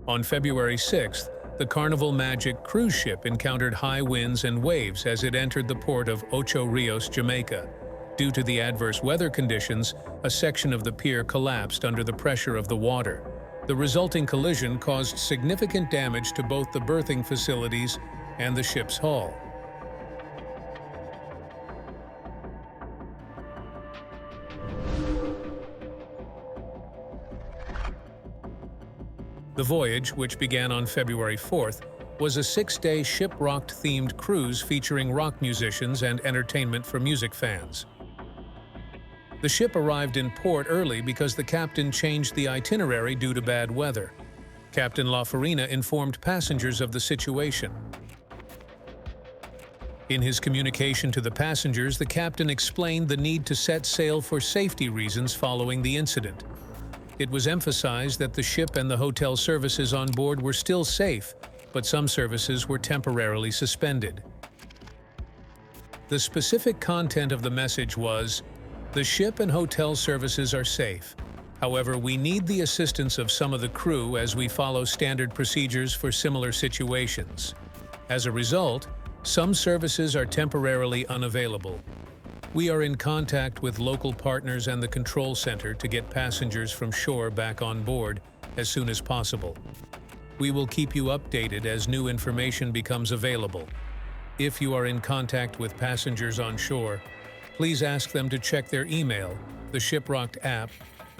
On February 6th, the Carnival Magic cruise ship encountered high winds and waves as it entered the port of Ocho Rios, Jamaica. Due to the adverse weather conditions, a section of the pier collapsed under the pressure of the water. The resulting collision caused significant damage to both the berthing facilities and the ship's hull. The voyage, which began on February 4th, was a 6-day ship-rocked-themed cruise featuring rock musicians and entertainment for music fans. The ship arrived in port early because the captain changed the itinerary due to bad weather. Captain La Farina informed passengers of the situation. In his communication to the passengers, the captain explained the need to set sail for safety reasons following the incident. It was emphasized that the ship and the hotel services on board were still safe, but some services were temporarily suspended. The specific content of the message was, "The ship and hotel services are safe. However, we need the assistance of some of the crew as we follow standard procedures for similar situations. As a result, some services are temporarily unavailable. We are in contact with local partners and the control center to get passengers from shore back on board as soon as possible. We will keep you updated as new information becomes available. If you are in contact with passengers on shore, please ask them to check their email, the Shiprocked app,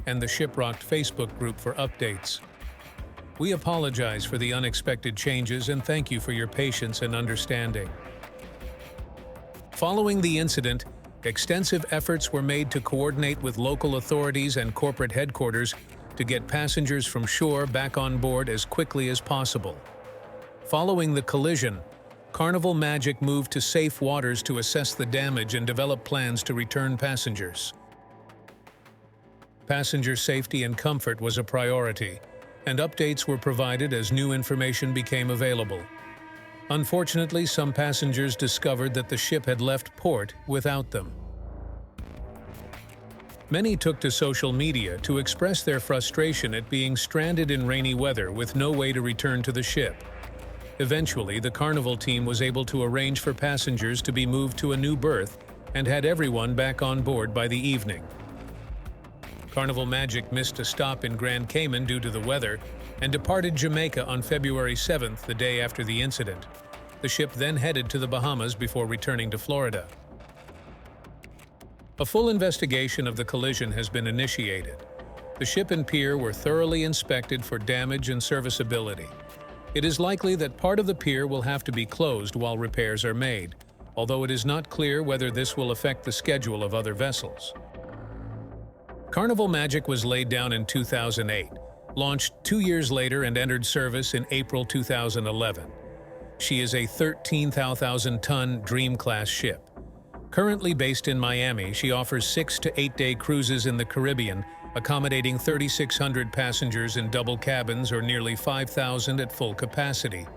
and the Shiprocked Facebook group for updates. We apologize for the unexpected changes and thank you for your patience and understanding." Following the incident, extensive efforts were made to coordinate with local authorities and corporate headquarters to get passengers from shore back on board as quickly as possible. Following the collision, Carnival Magic moved to safe waters to assess the damage and develop plans to return passengers. Passenger safety and comfort was a priority, and updates were provided as new information became available. Unfortunately, some passengers discovered that the ship had left port without them. Many took to social media to express their frustration at being stranded in rainy weather with no way to return to the ship. Eventually, the Carnival team was able to arrange for passengers to be moved to a new berth and had everyone back on board by the evening. Carnival Magic missed a stop in Grand Cayman due to the weather and departed Jamaica on February 7th, the day after the incident. The ship then headed to the Bahamas before returning to Florida. A full investigation of the collision has been initiated. The ship and pier were thoroughly inspected for damage and serviceability. It is likely that part of the pier will have to be closed while repairs are made, although it is not clear whether this will affect the schedule of other vessels. Carnival Magic was laid down in 2008, launched 2 years later and entered service in April 2011. She is a 13,000-ton Dream-class ship. Currently based in Miami, she offers 6 to 8-day cruises in the Caribbean, accommodating 3,600 passengers in double cabins or nearly 5,000 at full capacity.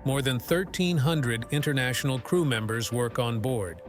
More than 1,300 international crew members work on board.